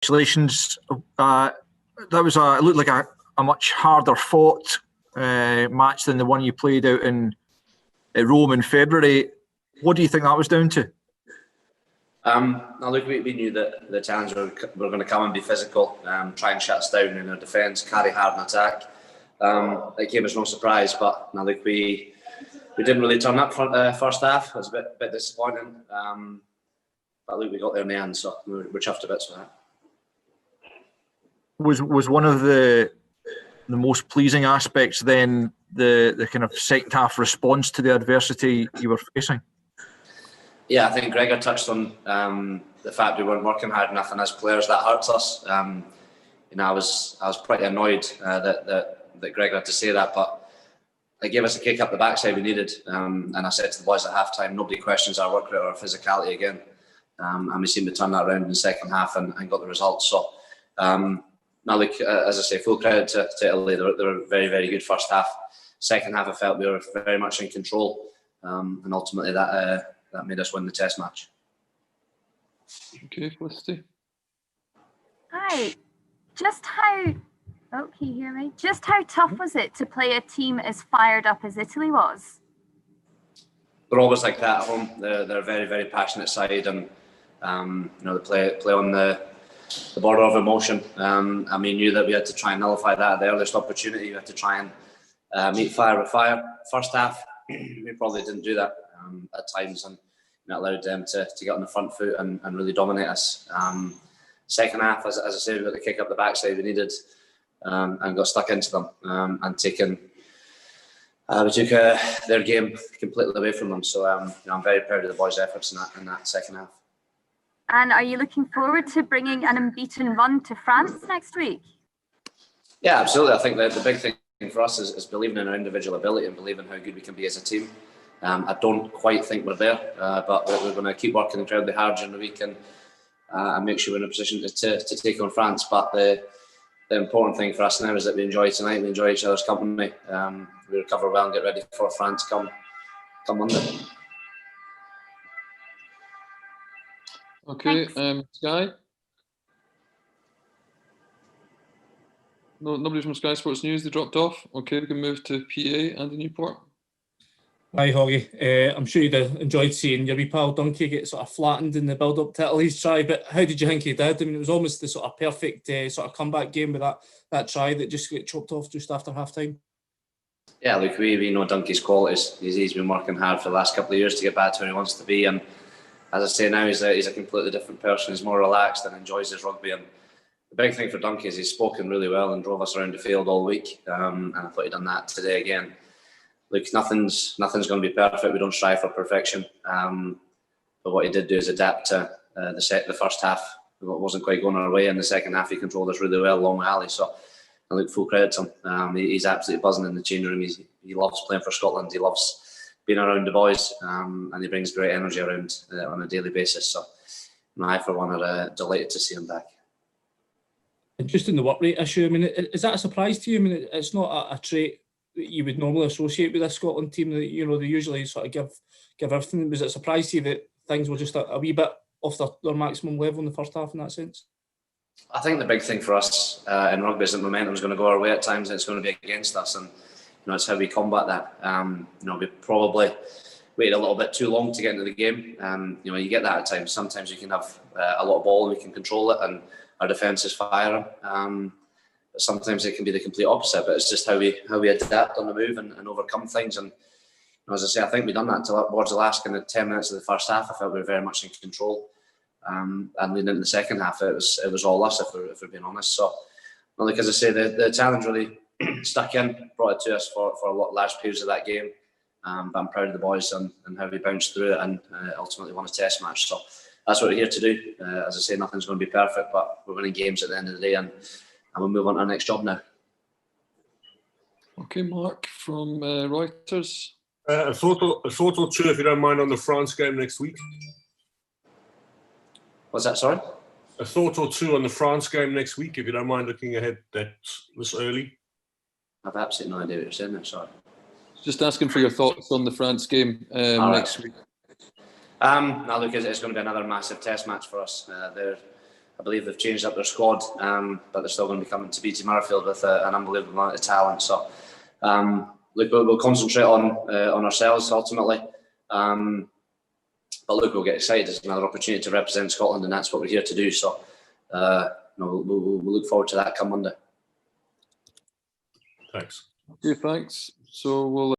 congratulations. That was it looked like a much harder fought match than the one you played out at Rome in February. What do you think that was down to? Now look, we knew that the challenge were going to come and be physical, try and shut us down in our defence, carry hard in attack. It came as no surprise, but now look, we didn't really turn up for the first half. It was a bit disappointing, but look, we got there in the end, so we're chuffed to bits for that. Was one of the most pleasing aspects then the kind of second half response to the adversity you were facing? Yeah, I think Gregor touched on the fact we weren't working hard enough, and as players that hurts us. I was pretty annoyed that Gregor had to say that, but it gave us a kick up the backside we needed. And I said to the boys at half time, nobody questions our work rate or our physicality again. And we seemed to turn that around in the second half and got the results. So now, look, as I say, full credit to Italy. They were very, very good first half. Second half, I felt we were very much in control, and ultimately that made us win the test match. Okay, Felicity. Hi. Can you hear me? Just how tough was it to play a team as fired up as Italy was? They're always like that at home. They're a very, very passionate side, and they play on the border of emotion. And we knew that we had to try and nullify that at the earliest opportunity. We had to try and meet fire with fire. First half, we probably didn't do that at times, and allowed them to get on the front foot and really dominate us. Second half, as I said, we got the kick up the backside we needed, and got stuck into them, and we took their game completely away from them. So I'm very proud of the boys' efforts in that second half. And are you looking forward to bringing an unbeaten run to France next week? Yeah, absolutely. I think the big thing for us is believing in our individual ability and believing how good we can be as a team. I don't quite think we're there, but we're going to keep working incredibly hard during the week and make sure we're in a position to take on France. But the important thing for us now is that we enjoy tonight, we enjoy each other's company, we recover well and get ready for France come Monday. Okay, Sky? No, nobody from Sky Sports News, they dropped off. Okay, we can move to PA, Andy Newport. Hi, Hoggy. I'm sure you'd have enjoyed seeing your wee pal Donkey get sort of flattened in the build-up to Italy's try, but how did you think he did? I mean, it was almost the sort of perfect sort of comeback game with that try that just got chopped off just after half-time. Yeah, look, we know Donkey's qualities. He's been working hard for the last couple of years to get back to where he wants to be, and as I say now, he's a completely different person. He's more relaxed and enjoys his rugby. And the big thing for Donkey is he's spoken really well and drove us around the field all week. And I thought he'd done that today again. Look, nothing's going to be perfect. We don't strive for perfection. But what he did do is adapt to the first half. It wasn't quite going our way. In the second half, he controlled us really well along with Ali. So I look full credit to him. He's absolutely buzzing in the change room. He loves playing for Scotland. He loves being around the boys, and he brings great energy around on a daily basis. So I, for one, are delighted to see him back. And just in the work rate issue, I mean, is that a surprise to you? I mean, it's not a trait that you would normally associate with a Scotland team. That they usually sort of give everything. Was it a surprise to you that things were just a wee bit off their maximum level in the first half in that sense? I think the big thing for us in rugby is that momentum is going to go our way at times, and it's going to be against us, and it's how we combat that. We probably waited a little bit too long to get into the game. You get that at times. Sometimes you can have a lot of ball and we can control it, and our defence is firing. But sometimes it can be the complete opposite. But it's just how we adapt on the move and overcome things. And as I say, I think we've done that towards the last kind of 10 minutes of the first half. I felt we were very much in control. And leading into the second half, it was all us, if we're being honest. So, like as I say, the challenge really stuck in, brought it to us for a lot large periods of that game. But I'm proud of the boys and how we bounced through it and ultimately won a test match. So that's what we're here to do. As I say, nothing's going to be perfect, but we're winning games at the end of the day, and we'll move on to our next job now. Okay, Mark from Reuters. A thought or two, if you don't mind, on the France game next week. What's that, sorry? A thought or two on the France game next week, if you don't mind looking ahead this early. I've absolutely no idea what you're saying there, sorry. Just asking for your thoughts on the France game next week. Now, look, it's going to be another massive test match for us. They're I believe they've changed up their squad, but they're still going to be coming to BT Murrayfield with an unbelievable amount of talent. So, look, we'll concentrate on ourselves ultimately. But look, we'll get excited. It's another opportunity to represent Scotland, and that's what we're here to do. So, we'll look forward to that come Monday. Thanks. Okay, thanks. So we'll